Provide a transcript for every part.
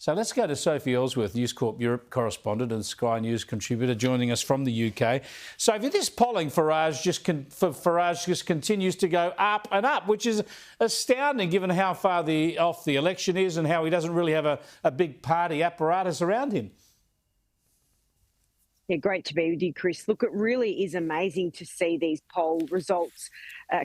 So let's go to Sophie Elsworth, News Corp Europe correspondent and Sky News contributor, joining us from the UK. Sophie, this polling for Farage just continues to go up and up, which is astounding given how far off the election is and how he doesn't really have a big party apparatus around him. Yeah, great to be with you, Chris. Look, it really is amazing to see these poll results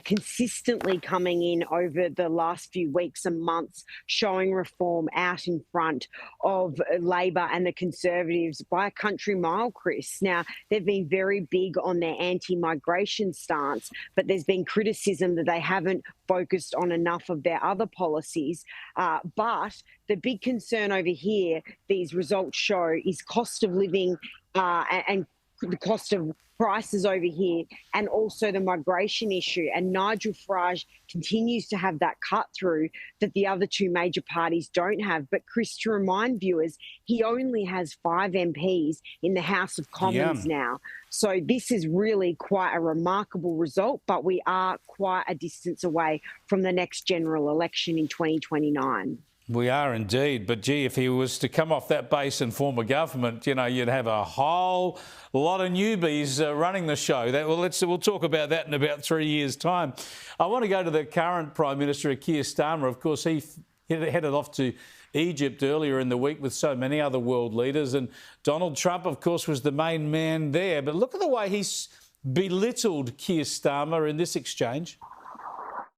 consistently coming in over the last few weeks and months, showing Reform out in front of Labor and the Conservatives by a country mile, Chris. Now, they've been very big on their anti-migration stance, but there's been criticism that they haven't focused on enough of their other policies. But the big concern over here, these results show, is cost of living and the cost of prices over here, and also the migration issue. And Nigel Farage continues to have that cut through that the other two major parties don't have. But Chris, to remind viewers, he only has 5 MPs in the House of Commons now. So this is really quite a remarkable result, but we are quite a distance away from the next general election in 2029. We are indeed. But, gee, if he was to come off that base and form a government, you know, you'd have a whole lot of newbies running the show. We'll talk about that in about 3 years' time. I want to go to the current Prime Minister, Keir Starmer. Of course, he headed off to Egypt earlier in the week with so many other world leaders. And Donald Trump, of course, was the main man there. But look at the way he's belittled Keir Starmer in this exchange.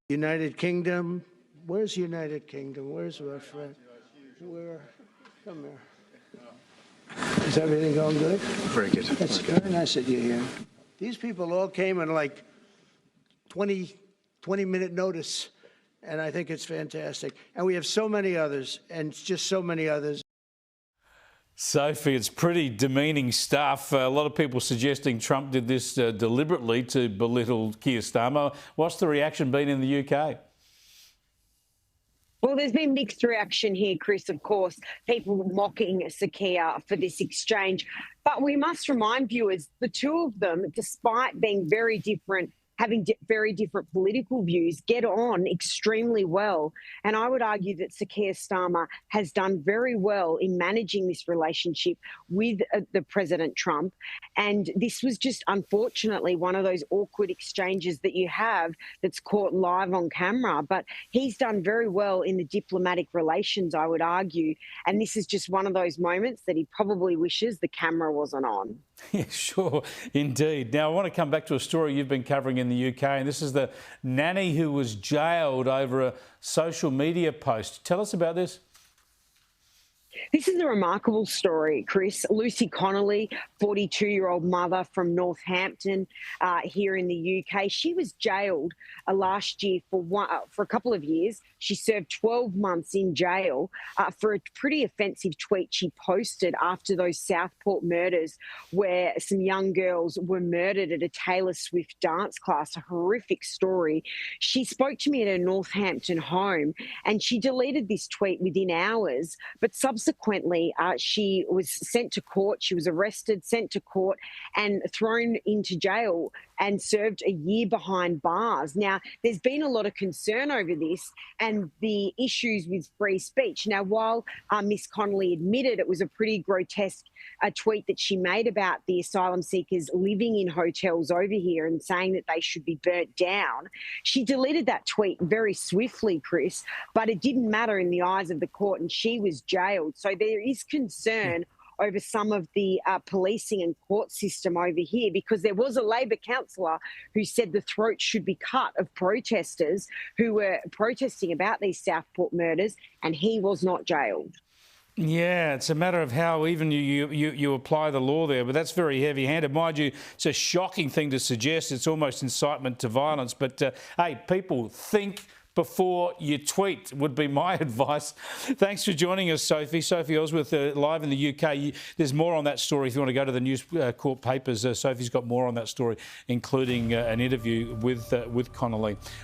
United Kingdom. Where's United Kingdom? Where's our friend? Come here. Is everything going good? Very good. That's very nice that you're here. These people all came in like 20-minute notice, and I think it's fantastic. And we have so many others, and just so many others. Sophie, it's pretty demeaning stuff. A lot of people suggesting Trump did this deliberately to belittle Keir Starmer. What's the reaction been in the UK? Well, there's been mixed reaction here, Chris, of course, people mocking Sir Keir for this exchange. But we must remind viewers, the two of them, despite being very different, having very different political views, get on extremely well. And I would argue that Sir Keir Starmer has done very well in managing this relationship with the President Trump. And this was just, unfortunately, one of those awkward exchanges that you have that's caught live on camera. But he's done very well in the diplomatic relations, I would argue. And this is just one of those moments that he probably wishes the camera wasn't on. Yeah, sure, indeed. Now, I want to come back to a story you've been covering in the UK, and this is the nanny who was jailed over a social media post. Tell us about this. This is a remarkable story, Chris. Lucy Connolly, 42-year-old mother from Northampton here in the UK. She was jailed last year for a couple of years. She served 12 months in jail for a pretty offensive tweet she posted after those Southport murders, where some young girls were murdered at a Taylor Swift dance class, a horrific story. She spoke to me at her Northampton home, and she deleted this tweet within hours, but subsequently, she was sent to court. She was arrested, sent to court, and thrown into jail and served a year behind bars. Now, there's been a lot of concern over this and the issues with free speech. Now, while Miss Connolly admitted it was a pretty grotesque tweet that she made about the asylum seekers living in hotels over here and saying that they should be burnt down, she deleted that tweet very swiftly, Chris, but it didn't matter in the eyes of the court, and she was jailed. So there is concern over some of the policing and court system over here, because there was a Labor councillor who said the throat should be cut of protesters who were protesting about these Southport murders, and he was not jailed. Yeah, it's a matter of how even you apply the law there, but that's very heavy-handed. Mind you, it's a shocking thing to suggest. It's almost incitement to violence. But, hey, people, think before you tweet would be my advice. Thanks for joining us, Sophie. Sophie Elsworth, live in the UK. There's more on that story if you want to go to the News Corp papers. Sophie's got more on that story, including an interview with Connolly.